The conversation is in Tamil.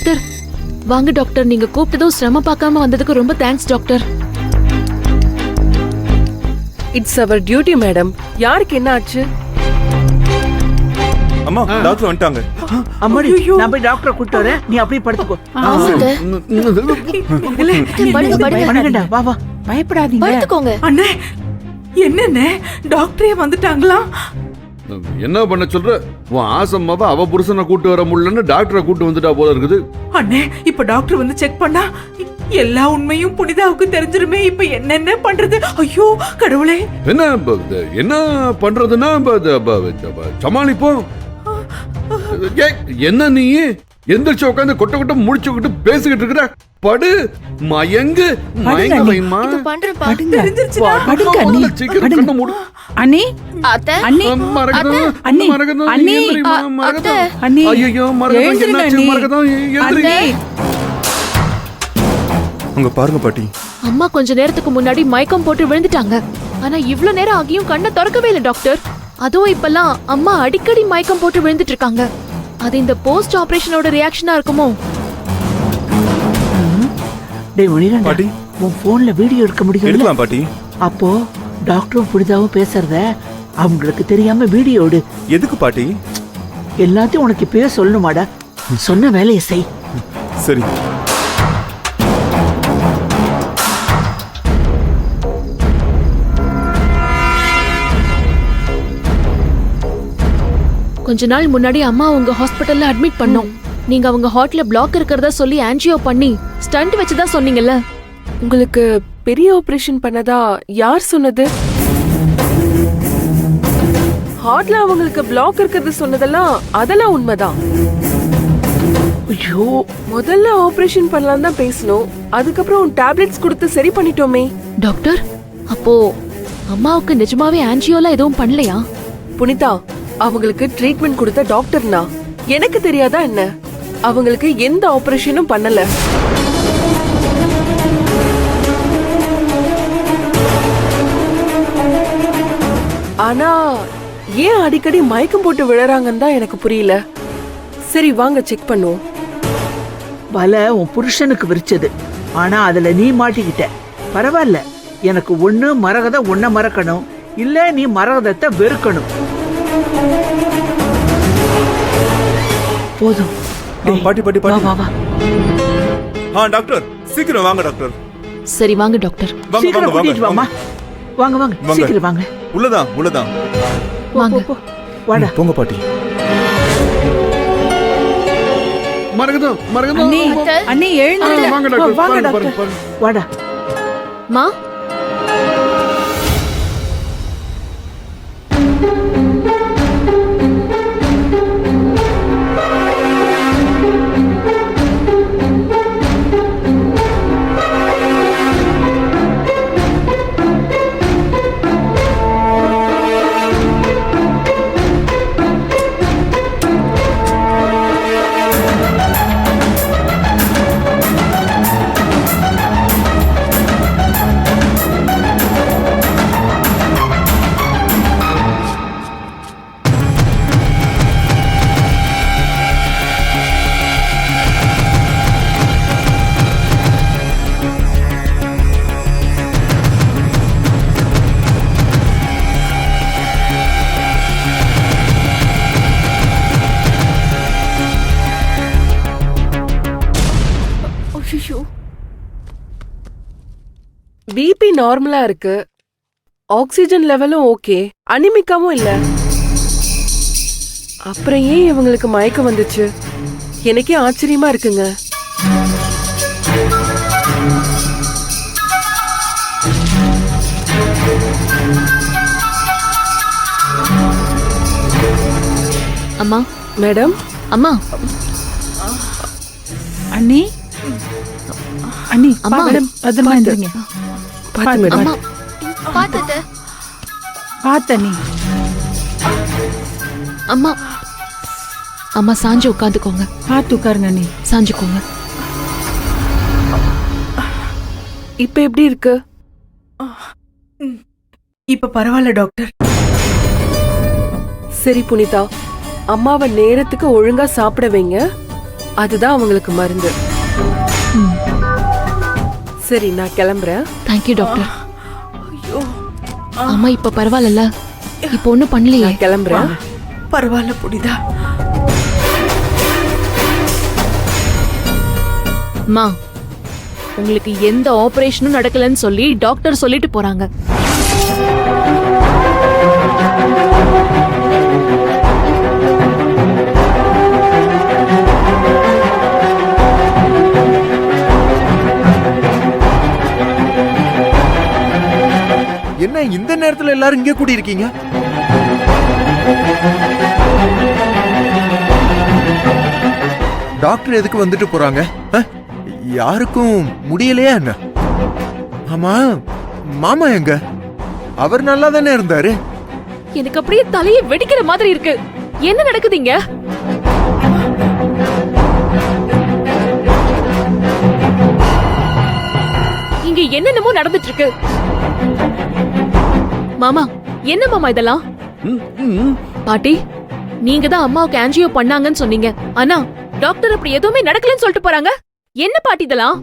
டாக்டர் வாங்க டாக்டர். நீங்க கூப்பிட்டதும் சிரமம் பார்க்காம வந்ததுக்கு ரொம்ப thanks doctor. It's our duty madam. யாருக்கு என்ன ஆச்சு? அம்மா டாக்டர் வந்துட்டாங்க. அம்மாடி நான் போய் டாக்டரை கூட்டிட்டு வரேன், நீ அப்படியே படுத்துக்கோ. வணக்கம்டா, வா வா, பயப்படாதீங்க. படுத்துக்கோங்க. அண்ணே என்னண்ணே டாக்டரே வந்துட்டாங்களா? என்ன பண்ண சொல்ற? உன் ஆசம்மாவ அவ புருஷனை கூட்டு வர முடியலன்னு டாக்டரை கூட்டு வந்துட்டா போல இருக்குது. அண்ணே இப்ப டாக்டர் வந்து செக் பண்ணா எல்லா உண்மையும் புனிதாவுக்கு தெரிஞ்சிருமே. இப்ப என்னென்ன பண்றது? ஐயோ கடவுளே. என்ன பண்றதுன்னா சமாளிப்போம். என்ன நீ எந்திரிச்சு உட்காந்து கொட்ட கொட்ட முடிச்சுக்கிட்டு பேசிக்கிட்டு இருக்கிற? படு, மயங்கு, மயங்க வைமா. அண்ணி அத்தை அண்ணி மரகதம் அண்ணி மரகதம் அண்ணி மரகதம். அண்ணி ஐயோ மரகதம், என்னாச்சு மரகதம்? எந்திரி. அங்க பாருங்க பாட்டி. அம்மா கொஞ்ச நேரத்துக்கு முன்னாடி மயக்கம் போட்டு விழுந்துட்டாங்க. ஆனா இவ்ளோ நேரம் ஆகியும் கண்ணை திறக்கவே இல்லை டாக்டர். அதுவும் இப்பெல்லாம் அம்மா அடிக்கடி மயக்கம் போட்டு விழுந்துட்டு இருக்காங்க. அது இந்த போஸ்ட் ஆபரேஷனோட ரியாக்ஷனா இருக்குமோ? டேய் மணிரன் பாட்டி, உன் போன்ல வீடியோ எடுக்க முடியும்? எடுக்கலாம் பாட்டி. அப்போ டாக்டரும் புனிதாவும் பேசுறத அவங்களுக்கு தெரியாம வீடியோ எடு. எதுக்கு பாட்டி? எல்லாத்தையும் உனக்கு இப்பவே சொல்லணுமாடா? சொன்ன வேலையை செய். சரி. கொஞ்ச நாள் முன்னாடி அம்மா உங்க ஹாஸ்பிடல்ல அட்மிட் பண்ணோம். நீங்க அவங்க ஹார்ட்ல பிளாக் இருக்கிறதா சொல்லி ஆன்ஜியோ பண்ணி ஸ்டண்ட் வச்சுதான் சொன்னீங்கல்ல. உங்களுக்கு பெரிய ஆபரேஷன் பண்ணதா யார் சொன்னது? ஹார்ட்ல அவங்களுக்கு பிளாக் இருக்கிறது சொன்னதெல்லாம் அதெல்லாம் உண்மைதான். ஐயோ, முதல்ல ஆபரேஷன் பண்ணலாம் தான் பேசணும். அதுக்கப்புறம் டேப்லெட்ஸ் கொடுத்து சரி பண்ணிட்டோமே. டாக்டர் அப்போ அம்மாவுக்கு நிஜமாவே ஆன்ஜியோலாம் எதுவும் பண்ணலையா? புனிதா, அவங்களுக்கு ட்ரீட்மெண்ட் கொடுத்த டாக்டர்னா எனக்கு தெரியாதா என்ன? அவங்களுக்கு எந்த ஆபரேஷனும் பண்ணல. ஆனா ஏன் அடிக்கடி மயக்கம் போட்டு விழறாங்கன்னு தான் எனக்கு புரியல. சரி வாங்க செக் பண்ணுவோம். வலை உன் புருஷனுக்கு விரிச்சது, ஆனா அதுல நீ மாட்டிக்கிட்ட. பரவாயில்ல, எனக்கு ஒண்ணு மரகத ஒன்ன மறக்கணும், இல்ல நீ மரகதத்தை வெறுக்கணும். போதும். பாட்டி பாட்டி வா பாட்டி. வா வா. டாக்டர் சீக்கிரம் வாங்க டாக்டர். சரி வாங்க டாக்டர். வாங்க சீக்கிரம் வாங்க கூட்டிட்டு வாமா. வாங்க வாங்க, வாங்க. சீக்கிரம் வாங்க. உள்ளதான் உள்ளதான். வாங்க. போ, போ. வாடா. போங்க பாட்டி. மரகதம் மரகதம். அண்ணி எழுந்து வாங்க டாக்டர். வாங்க பாருங்க, டாக்டர். பாருங்க. வாடா. மா பிபி நார்மலா இருக்கு. Oxygen லெவலும் okay. அனிமிக்காவும் இல்ல. அப்புறம் ஏன் இவங்களுக்கு மயக்கம் வந்துச்சு? எனக்கே ஆச்சரியமா இருக்குங்க. அம்மா. மேடம். அம்மா. அண்ணி அண்ணி அம்மா. மேடம் பத்திரமா இருந்தீங்க. பாத்து மேடம். அம்மா பாத்துட்டு. பாத்த நீ. அம்மா. அம்மா சாஞ்சு உட்காந்துக்கோங்க. பாத்து உட்காருங்க நீ. சாஞ்சுக்கோங்க. இப்ப எப்படி இருக்கு? இப்ப பரவாயில்ல டாக்டர். சரி புனிதா, அம்மாவை நேரத்துக்கு ஒழுங்கா சாப்பிட வைங்க. அதுதான் அவங்களுக்கு மருந்து. சரி நான் கிளம்புறேன். Thank you doctor. ஐயோ அம்மா இப்ப பரவாயில்ல, இப்ப ஒண்ணும் பண்ணலையே. நான் கிளம்புறேன். பரவாயில்ல புனிதா. அம்மா, உங்களுக்கு எந்த ஆபரேஷனும் நடக்கலன்னு சொல்லி டாக்டர் சொல்லிட்டு போறாங்க. என்ன இந்த நேரத்துல எல்லாரும் இங்கே கூடி இருக்கீங்க? டாக்டர் எதுக்கு வந்துட்டு போறாங்க? யாருக்கும் முடியலையா என்ன? ஆமா, மாமா எங்க? அவர் நல்லா தானே இருந்தாரு. எனக்கு அப்படியே தலையை வெடிக்கிற மாதிரி இருக்கு. என்ன நடக்குதுங்க? இங்க என்னென்னமோ நடந்துட்டு இருக்கு. மாமா, என்ன மாமா இதெல்லாம்? பாட்டி, நீங்க தான் அம்மாவுக்கு ஆஞ்சியோ பண்ணாங்கன்னு சொன்னீங்க. ஆனா டாக்டர் அப்படி எதுவுமே நடக்கலன்னு சொல்லிட்டு போறாங்க. என்ன பாட்டி இதெல்லாம்?